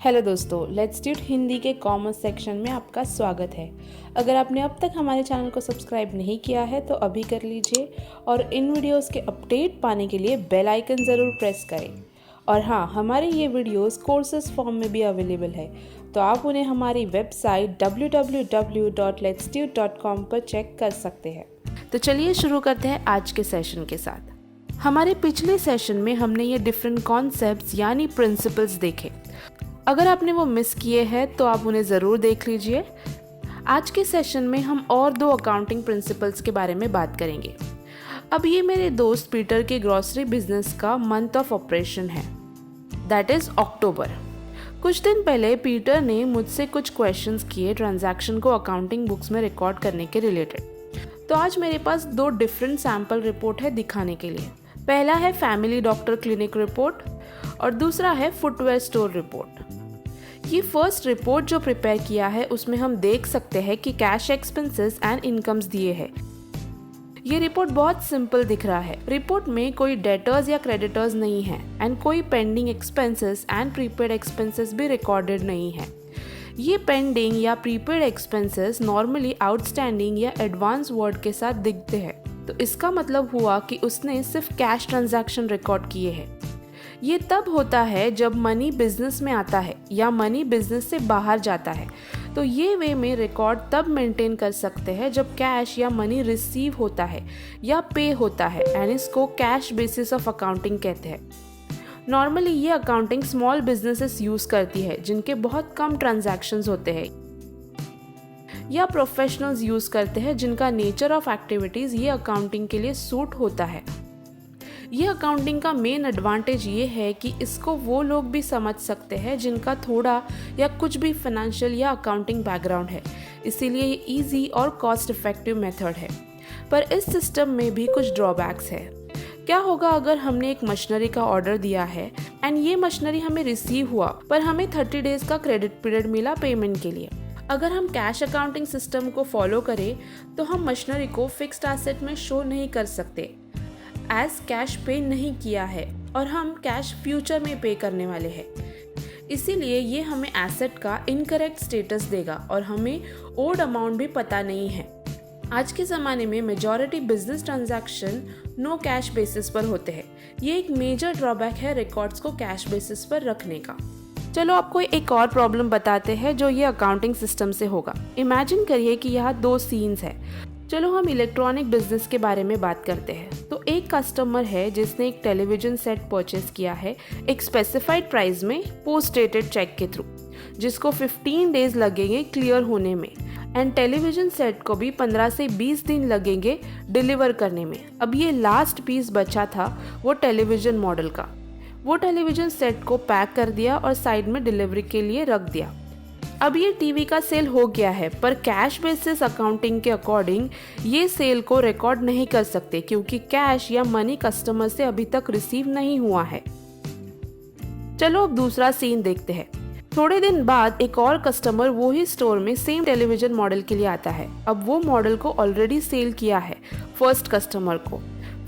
Hello दोस्तों, let's tweet Hindi के commerce section में आपका स्वागत है। अगर आपने अब तक हमारे चैनल को सब्सक्राइब नहीं किया है तो अभी कर लीजिए और इन वीडियोस के अपडेट पाने के लिए बेल आइकन ज़रूर प्रेस करें। और हाँ, हमारे ये वीडियोस कोर्सेज फॉर्म में भी अवेलेबल है, तो आप उन्हें हमारी वेबसाइट www.letstut.com पर चेक कर सकते हैं। तो चलिए शुरू करते हैं आज के सेशन के साथ। हमारे पिछले सेशन में हमने ये डिफरेंट कॉन्सेप्ट्स यानी प्रिंसिपल्स देखे। अगर आपने वो मिस किए हैं तो आप उन्हें ज़रूर देख लीजिए। आज के सेशन में हम और दो अकाउंटिंग प्रिंसिपल्स के बारे में बात करेंगे। अब ये मेरे दोस्त पीटर के ग्रॉसरी बिजनेस का मंथ ऑफ ऑपरेशन है, दैट इज़ अक्टूबर। कुछ दिन पहले पीटर ने मुझसे कुछ क्वेश्चंस किए ट्रांजैक्शन को अकाउंटिंग बुक्स में रिकॉर्ड करने के रिलेटेड। तो आज मेरे पास दो डिफरेंट सैम्पल रिपोर्ट है दिखाने के लिए। पहला है फैमिली डॉक्टर क्लिनिक रिपोर्ट और दूसरा है फुटवेयर स्टोर रिपोर्ट। ये फर्स्ट रिपोर्ट जो प्रिपेयर किया है उसमें हम देख सकते हैं कि कैश एक्सपेंसेस एंड इनकम्स दिए हैं। ये रिपोर्ट बहुत सिंपल दिख रहा है। रिपोर्ट में कोई डेटर्स या क्रेडिटर्स नहीं है एंड कोई pending expenses and prepaid expenses भी रिकॉर्डेड नहीं है। ये पेंडिंग या प्रीपेड एक्सपेंसेस नॉर्मली आउटस्टैंडिंग या एडवांस वर्ड के साथ दिखते हैं, तो इसका मतलब हुआ कि उसने सिर्फ कैश ट्रांजैक्शन रिकॉर्ड किए हैं। ये तब होता है जब मनी बिजनेस में आता है या मनी बिजनेस से बाहर जाता है, तो ये वे में रिकॉर्ड तब मेंटेन कर सकते हैं जब कैश या मनी रिसीव होता है या पे होता है एंड इसको कैश बेसिस ऑफ अकाउंटिंग कहते हैं। नॉर्मली ये अकाउंटिंग स्मॉल बिजनेसेस यूज करती है जिनके बहुत कम ट्रांजैक्शंस होते हैं, या प्रोफेशनल्स यूज करते हैं जिनका नेचर ऑफ एक्टिविटीज ये अकाउंटिंग के लिए सूट होता है। ये अकाउंटिंग का मेन एडवांटेज ये है कि इसको वो लोग भी समझ सकते हैं जिनका थोड़ा या कुछ भी फाइनेंशियल या अकाउंटिंग बैकग्राउंड है, इसीलिए ये इजी और कॉस्ट इफेक्टिव मेथड है। पर इस सिस्टम में भी कुछ ड्रॉबैक्स है। क्या होगा अगर हमने एक मशीनरी का ऑर्डर दिया है एंड ये मशीनरी हमें रिसीव हुआ पर हमें 30 डेज का क्रेडिट पीरियड मिला पेमेंट के लिए। अगर हम कैश अकाउंटिंग सिस्टम को फॉलो करें तो हम मशीनरी को फिक्स्ड एसेट में शो नहीं कर सकते एज कैश पे नहीं किया है और हम कैश फ्यूचर में पे करने वाले हैं। इसीलिए ये हमें एसेट का इनकरेक्ट स्टेटस देगा और हमें ओड अमाउंट भी पता नहीं है। आज के ज़माने में majority business transaction no cash basis पर होते हैं। ये एक मेजर ड्रॉबैक है रिकॉर्ड्स को कैश बेसिस पर रखने का। चलो आपको एक और प्रॉब्लम बताते हैं जो ये अकाउंटिंग सिस्टम से होगा। इमेजिन करिए कि यहाँ दो सीन्स है। चलो हम इलेक्ट्रॉनिक बिजनेस के बारे में बात करते हैं। तो एक कस्टमर है जिसने एक टेलीविजन सेट परचेस किया है एक स्पेसिफाइड प्राइस में पोस्ट डेटेड चेक के थ्रू, जिसको 15 डेज लगेंगे क्लियर होने में एंड टेलीविजन सेट को भी 15 से 20 दिन लगेंगे डिलीवर करने में। अब ये लास्ट पीस बचा था वो टेलीविजन मॉडल का। वो टेलीविजन सेट को पैक कर दिया और साइड में डिलीवरी के लिए रख दिया। अब ये टीवी का सेल हो गया है, पर कैश बेसिस अकाउंटिंग के अकॉर्डिंग ये सेल को रिकॉर्ड नहीं कर सकते क्योंकि कैश या मनी कस्टमर से अभी तक रिसीव नहीं हुआ है। चलो अब दूसरा सीन देखते हैं। थोड़े दिन बाद एक और कस्टमर वो ही स्टोर में सेम टेलीविजन मॉडल के लिए आता है। अब वो मॉडल को ऑलरेडी सेल किया है फर्स्ट कस्टमर को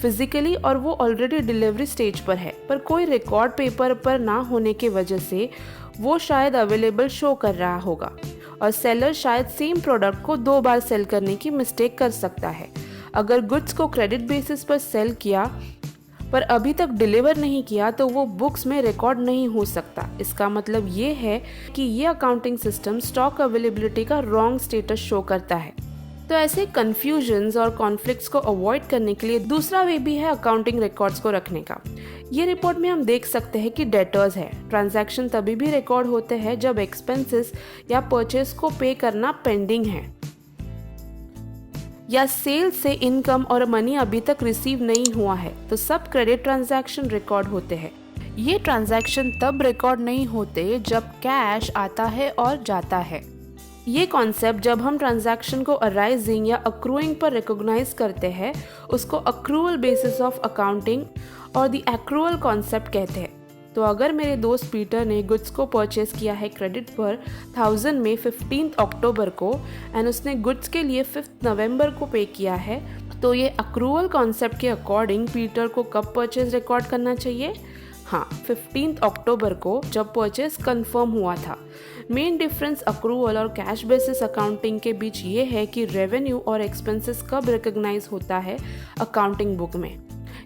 फिजिकली और वो ऑलरेडी डिलीवरी स्टेज पर है, पर कोई रिकॉर्ड पेपर पर ना होने की वजह से वो शायद अवेलेबल शो कर रहा होगा और सेलर शायद सेम प्रोडक्ट को 2 बार सेल करने की मिस्टेक कर सकता है। अगर गुड्स को क्रेडिट बेसिस पर सेल किया पर अभी तक डिलीवर नहीं किया तो वो बुक्स में रिकॉर्ड नहीं हो सकता। इसका मतलब ये है कि ये अकाउंटिंग सिस्टम स्टॉक अवेलेबिलिटी का रॉन्ग स्टेटस शो करता है। तो ऐसे कंफ्यूजन्स और कॉन्फ्लिक्ट्स को अवॉइड करने के लिए दूसरा वे भी है अकाउंटिंग रिकॉर्ड्स को रखने का। ये रिपोर्ट में हम देख सकते हैं कि डेटर्स है। ट्रांजैक्शन तभी भी रिकॉर्ड होते हैं जब एक्सपेंसेस या परचेस को पे करना पेंडिंग है या सेल से इनकम और मनी अभी तक रिसीव नहीं हुआ है, तो सब क्रेडिट ट्रांजैक्शन रिकॉर्ड होते हैं। ये ट्रांजैक्शन तब रिकॉर्ड नहीं होते जब कैश आता है और जाता है। ये कॉन्सेप्ट जब हम ट्रांजैक्शन को अराइजिंग या अक्रूइंग पर रिकॉग्नाइज करते हैं उसको अक्रूअल बेसिस ऑफ अकाउंटिंग और द एक्रूअल कॉन्सेप्ट कहते हैं। तो अगर मेरे दोस्त पीटर ने गुड्स को परचेस किया है क्रेडिट पर 1000 में 15 अक्टूबर को एंड उसने गुड्स के लिए 5 नवंबर को पे किया है, तो ये अक्रूअल कॉन्सेप्ट के अकॉर्डिंग पीटर को कब परचेस रिकॉर्ड करना चाहिए? हाँ, 15 अक्टूबर को जब परचेस कंफर्म हुआ था। मेन डिफरेंस अक्रूवल और कैश बेसिस अकाउंटिंग के बीच ये है कि रेवेन्यू और एक्सपेंसेस कब रिकॉग्नाइज होता है अकाउंटिंग बुक में।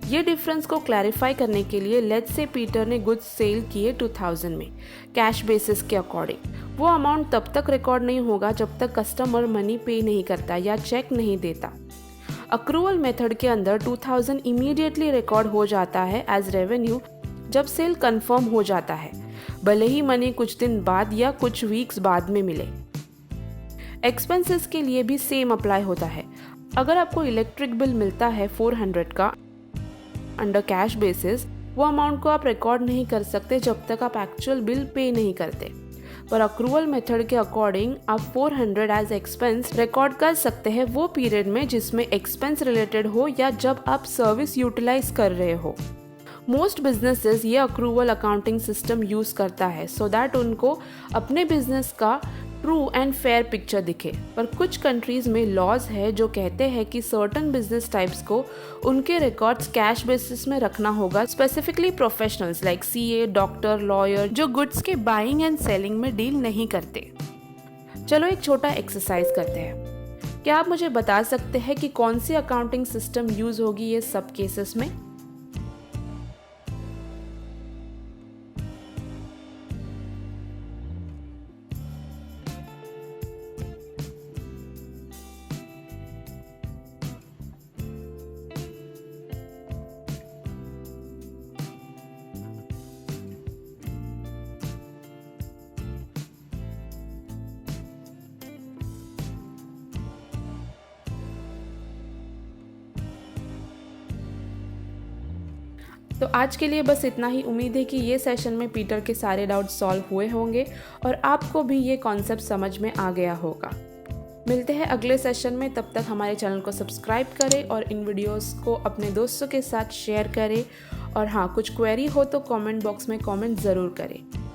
ये डिफरेंस को क्लैरिफाई करने के लिए लेट्स से पीटर ने गुड्स सेल किए 2000 में कैश बेसिस के अकॉर्डिंग। वो अमाउंट तब तक रिकॉर्ड नहीं होगा जब तक कस्टमर मनी पे नहीं करता या चेक नहीं देता। अक्रूवल मेथड के अंदर 2000 इमीडिएटली रिकॉर्ड हो जाता है एज रेवेन्यू जब सेल कंफर्म हो जाता है, भले ही मनी कुछ दिन बाद या कुछ वीक्स बाद में मिले। एक्सपेंसेस के लिए भी सेम अप्लाई होता है। अगर आपको इलेक्ट्रिक बिल मिलता है 400 का अंडर कैश बेसिस, वो अमाउंट को आप रिकॉर्ड नहीं कर सकते जब तक आप एक्चुअल बिल पे नहीं करते। पर अक्रूवल मेथड के अकॉर्डिंग आप 400 एज एक्सपेंस रिकॉर्ड कर सकते हैं वो पीरियड में जिसमें एक्सपेंस रिलेटेड हो या जब आप सर्विस यूटिलाइज कर रहे हो। मोस्ट बिजनेसेस ये अक्रूवल अकाउंटिंग सिस्टम यूज करता है सो दैट उनको अपने बिजनेस का ट्रू एंड फेयर पिक्चर दिखे। पर कुछ कंट्रीज में लॉज है जो कहते हैं कि सर्टन बिजनेस टाइप्स को उनके रिकॉर्ड्स कैश बेसिस में रखना होगा, specifically professionals like CA, doctor, lawyer जो गुड्स के बाइंग एंड सेलिंग में डील नहीं करते। चलो एक छोटा एक्सरसाइज करते हैं। क्या आप मुझे बता सकते हैं कि कौन सी अकाउंटिंग सिस्टम यूज होगी ये सब केसेस में? तो आज के लिए बस इतना ही। उम्मीद है कि ये सेशन में पीटर के सारे डाउट सॉल्व हुए होंगे और आपको भी ये कॉन्सेप्ट समझ में आ गया होगा। मिलते हैं अगले सेशन में, तब तक हमारे चैनल को सब्सक्राइब करें और इन वीडियोस को अपने दोस्तों के साथ शेयर करें। और हाँ, कुछ क्वेरी हो तो कमेंट बॉक्स में कमेंट ज़रूर करें।